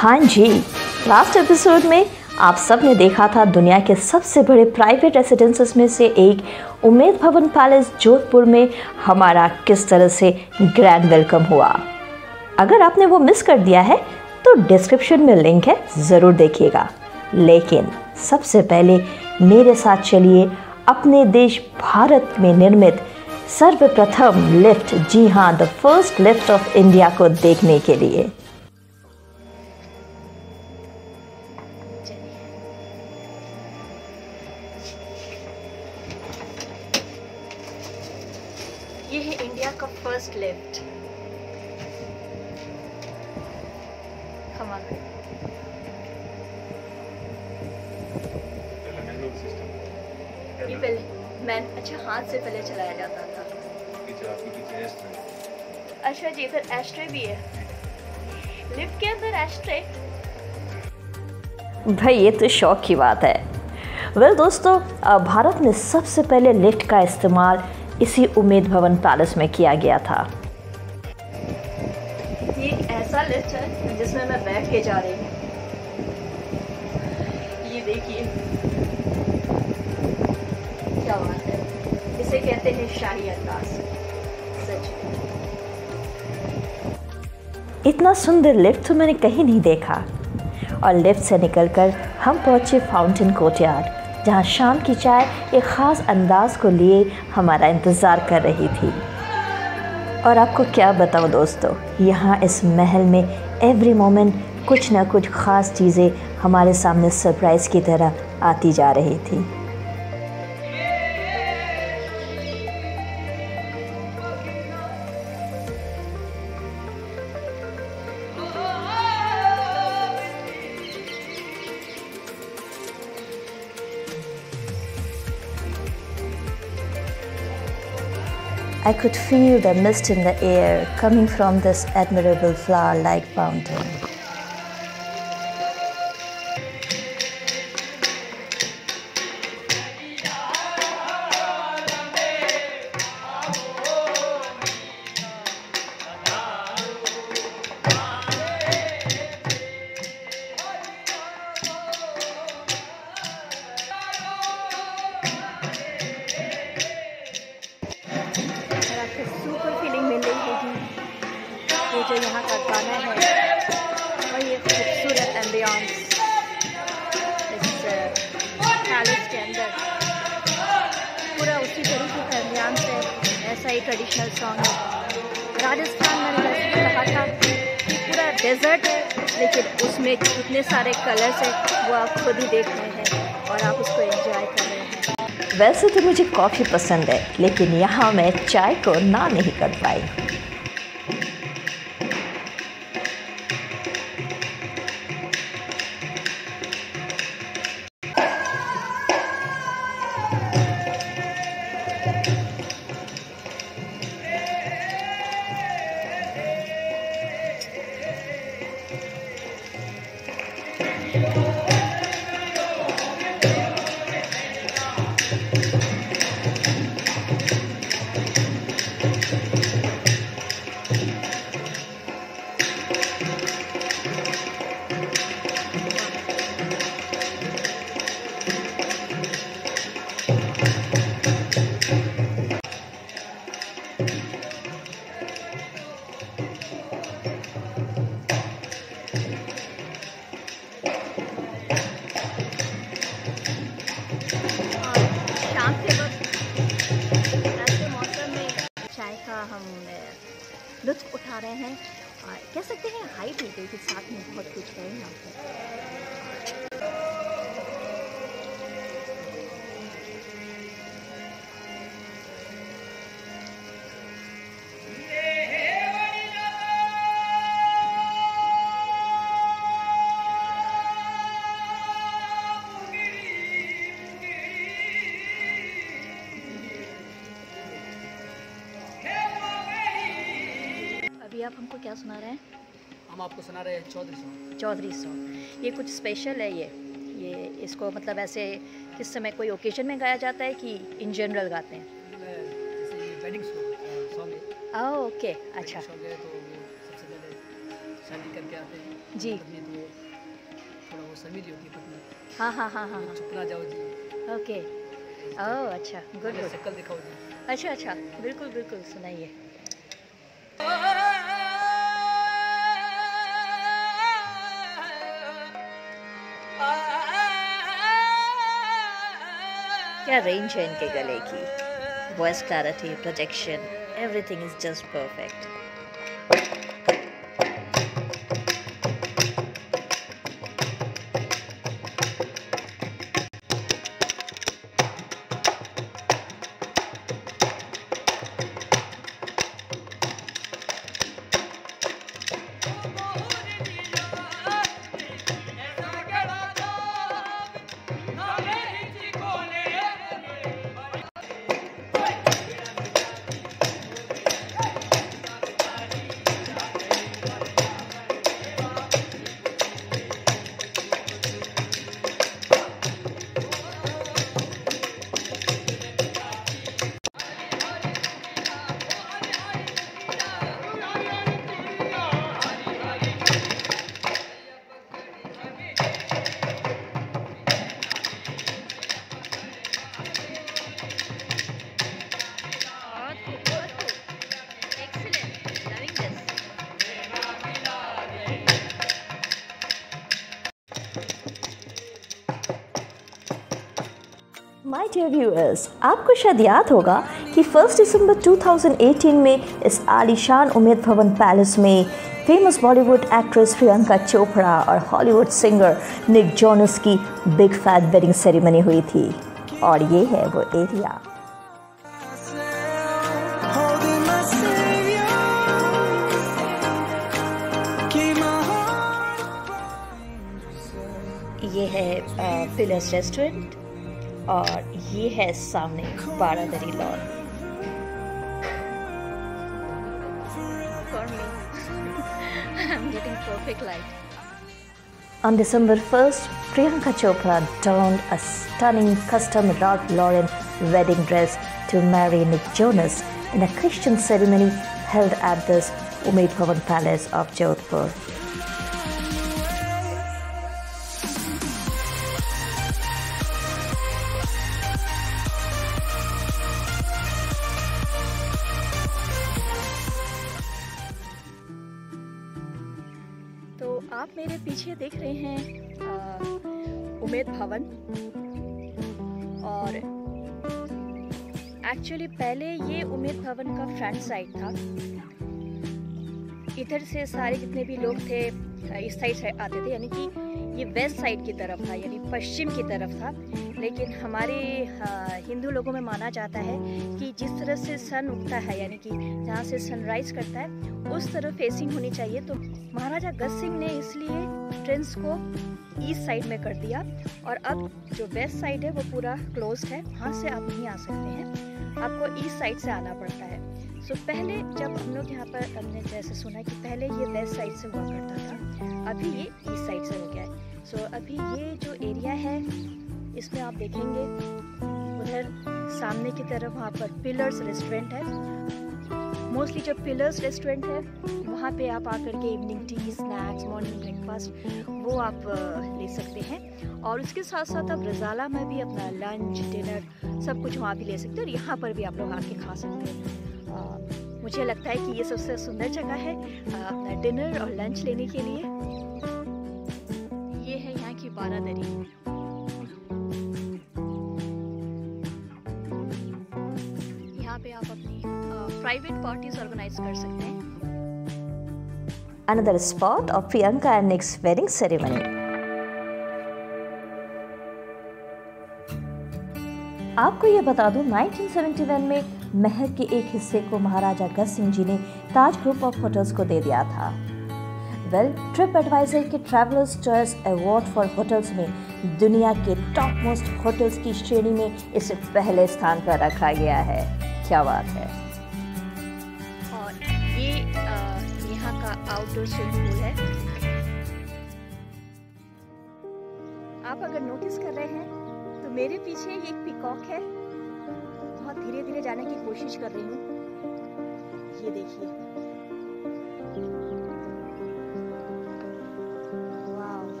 हाँ जी, last episode में आप सब ने देखा था दुनिया के सबसे बड़े प्राइवेट रेसिडेंसेस में से एक उम्मेद भवन पैलेस जोधपुर में हमारा किस तरह से ग्रैंड वेलकम हुआ। अगर आपने वो मिस कर दिया है तो डिस्क्रिप्शन में लिंक है, ज़रूर देखिएगा। लेकिन सबसे पहले मेरे साथ चलिए अपने देश भारत में निर्मित सर्वप्रथम लिफ्ट, जी हाँ, the first lift off India को देखने के लिए। ये है इंडिया का फर्स्ट लिफ्ट। कमाल। ये पहले अच्छा हाथ से पहले चलाया जाता था। अच्छा जी, इधर एस्ट्रे भी है। लिफ्ट के अंदर एस्ट्रे? भाई ये तो शौक की बात है। वेल दोस्तों, भारत में सबसे पहले लिफ्ट का इस्तेमाल इसी उम्मेद भवन पैलेस में किया गया था। ये ऐसा लिफ्ट है जिसमें मैं बैठ के जा रही हूँ। ये देखिए क्या बात है, इसे कहते हैं शाही अंदाज। सच इतना सुंदर लिफ्ट तो मैंने कहीं नहीं देखा। और लिफ्ट से निकलकर हम पहुंचे फाउंटेन कोर्टयार्ड, जहां शाम की चाय एक ख़ास अंदाज को लिए हमारा इंतज़ार कर रही थी। और आपको क्या बताऊं दोस्तों, यहाँ इस महल में एवरी मोमेंट कुछ ना कुछ ख़ास चीज़ें हमारे सामने सरप्राइज़ की तरह आती जा रही थी। I could feel the mist in the air coming from this admirable flower-like fountain. ये जो यहाँ का गाना है और ये खूबसूरत एम्बियंस इस पैलेस के अंदर, पूरा उसी तरीके का एम्बियंस है। ऐसा ही ट्रेडिशनल सॉन्ग है। राजस्थान में मैंने कहा था कि पूरा डेजर्ट है, लेकिन उसमें कितने सारे कलर्स हैं वो आप खुद ही देख रहे हैं और आप उसको एंजॉय कर रहे हैं। वैसे तो मुझे कॉफ़ी पसंद है, लेकिन यहाँ मैं चाय को ना नहीं कर पाई। हम लुत्फ उठा रहे हैं, कह सकते हैं हाइट हो गई कि साथ में बहुत कुछ है यहाँ पे। आप हमको क्या सुना रहे हैं? हम आपको सुना रहे हैं चौधरी सॉन्ग। ये कुछ स्पेशल है? ये इसको मतलब ऐसे किस समय कोई ओकेजन में गाया जाता है कि इन जनरल गाते हैं? वेडिंग सॉन्ग है। ओह ओके, अच्छा। सॉन्ग है तो सबसे पहले शादी करके आते हैं जी। पत्नी तो थोड़ा वो समझी होती है पत्नी। हाँ हाँ हाँ हाँ हाँ। चुप ना जाओ जी, ओके। ओह अच्छा, गुड पहले गुड। शक्ल दिखाओ जी। अच्छा अच्छा, बिल्कुल बिल्कुल, सुनाइए। क्या रेंज है इनके गले की, voice clarity, projection, everything is just perfect. My dear viewers, आपको शायद याद होगा कि 1 दिसंबर 2018 में इस आलीशान उम्मेद भवन पैलेस में फेमस बॉलीवुड एक्ट्रेस प्रियंका चोपड़ा और हॉलीवुड सिंगर निक जोनस की बिग फैट वेडिंग सेरेमनी हुई थी। और ये है वो एरिया। ये है पिलर्स रेस्टोरेंट और ये है सामने बारादरी lawn. I'm getting perfect light. On December 1st, Priyanka Chopra donned a stunning custom Ralph Lauren wedding dress to marry Nick Jonas in a Christian ceremony held at this Umaid Bhavan Palace of Jodhpur. तो आप मेरे पीछे देख रहे हैं उमेद भवन। और actually पहले ये उमेद भवन का फ्रंट साइड था। इधर से सारे जितने भी लोग थे इस साइड से आते थे, यानी कि ये वेस्ट साइड की तरफ था, यानी पश्चिम की तरफ था। लेकिन हमारे हिंदू लोगों में माना जाता है कि जिस तरह से सन उगता है, यानी कि जहाँ से सनराइज करता है उस तरफ फेसिंग होनी चाहिए। तो महाराजा गज सिंह ने इसलिए एंट्रेंस को ईस्ट साइड में कर दिया। और अब जो वेस्ट साइड है वो पूरा क्लोज्ड है, वहाँ से आप नहीं आ सकते हैं, आपको ईस्ट साइड से आना पड़ता है। सो पहले जब हम लोग यहाँ पर हमने जैसे सुना कि पहले ये वेस्ट साइड से हुआ करता था, अभी ये ईस्ट साइड से हो गया है। सो अभी ये जो एरिया है इसमें आप देखेंगे उधर सामने की तरफ वहाँ पर पिलर्स रेस्टोरेंट है। मोस्टली जो पिलर्स रेस्टोरेंट है वहाँ पे आप आकर के evening tea, snacks, morning breakfast वो आप ले सकते हैं। और उसके साथ साथ आप रज़ाला में भी अपना लंच, डिनर सब कुछ वहाँ भी ले सकते हैं। और यहाँ पर भी आप लोग आके खा सकते हैं। मुझे लगता है कि ये सबसे सुंदर जगह है अपना डिनर और लंच लेने के लिए। ये है यहाँ की बारादरी। यहाँ पे आप अपनी प्राइवेट पार्टीज ऑर्गेनाइज कर सकते हैं। Another spot of Priyanka and Nick's wedding ceremony. आपको ये बता दूं, 1971 में महल के एक हिस्से को महाराजा गज सिंह जी ने ताज ग्रुप ऑफ होटल्स को दे दिया था। वेल, ट्रिप एडवाइजर के travellers choice award for hotels में दुनिया के टॉप मोस्ट होटल्स की श्रेणी में इसे पहले स्थान पर रखा गया है। क्या बात है। और ये यहाँ का आउटडोर स्विमिंग पूल है। आप अगर नोटिस कर रहे हैं तो मेरे पीछे एक पिकॉक है। बहुत धीरे धीरे जाने की कोशिश कर रही हूँ। ये देखिए,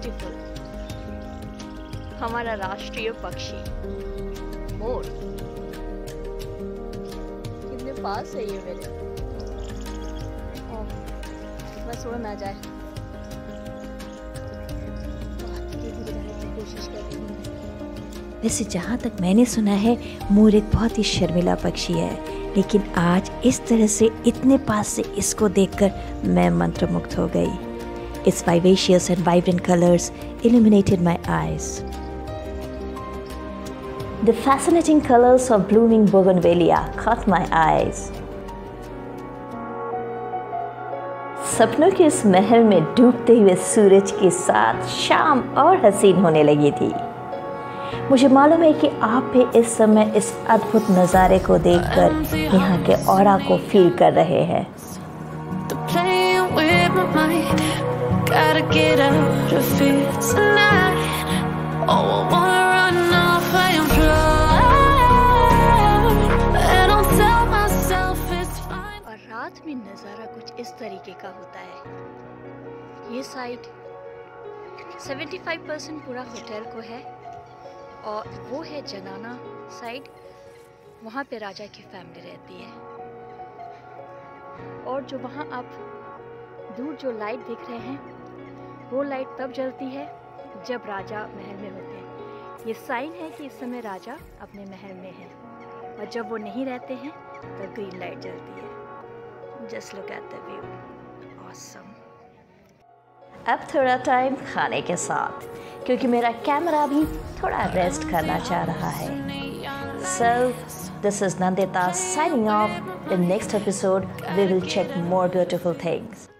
ब्यूटीफुल, हमारा राष्ट्रीय पक्षी मोर। कितने पास है ये मेरे, बस वो ना जाए। कोशिश कर रही हूँ। वैसे जहाँ तक मैंने सुना है, मोर एक बहुत ही शर्मिला पक्षी है, लेकिन आज इस तरह से इतने पास से इसको देखकर मैं मंत्रमुग्ध हो गई। Its vivacious and vibrant colors illuminated my eyes. The fascinating colors of blooming bougainvillea caught my eyes. सपनों के इस महल में डूबते हुए सूरज के साथ शाम और हसीन होने लगी थी। मुझे मालूम है कि आप भी इस समय इस अद्भुत नज़ारे को देखकर यहाँ के ऑरा को फील कर रहे हैं। और रात में नज़ारा कुछ इस तरीके का होता है। ये साइड 75% पूरा होटल को है और वो है जनाना साइड, वहाँ पे राजा की फैमिली रहती है। और जो वहाँ आप दूर जो लाइट देख रहे हैं, वो लाइट तब जलती है जब राजा महल में होते हैं। ये साइन है कि इस समय राजा अपने महल में है, और जब वो नहीं रहते हैं तो ग्रीन लाइट जलती है। Just look at the view, awesome. अब थोड़ा टाइम खाने के साथ, क्योंकि मेरा कैमरा भी थोड़ा रेस्ट करना चाह रहा है। So, this is Nandita signing off. In next episode, we will check more beautiful things.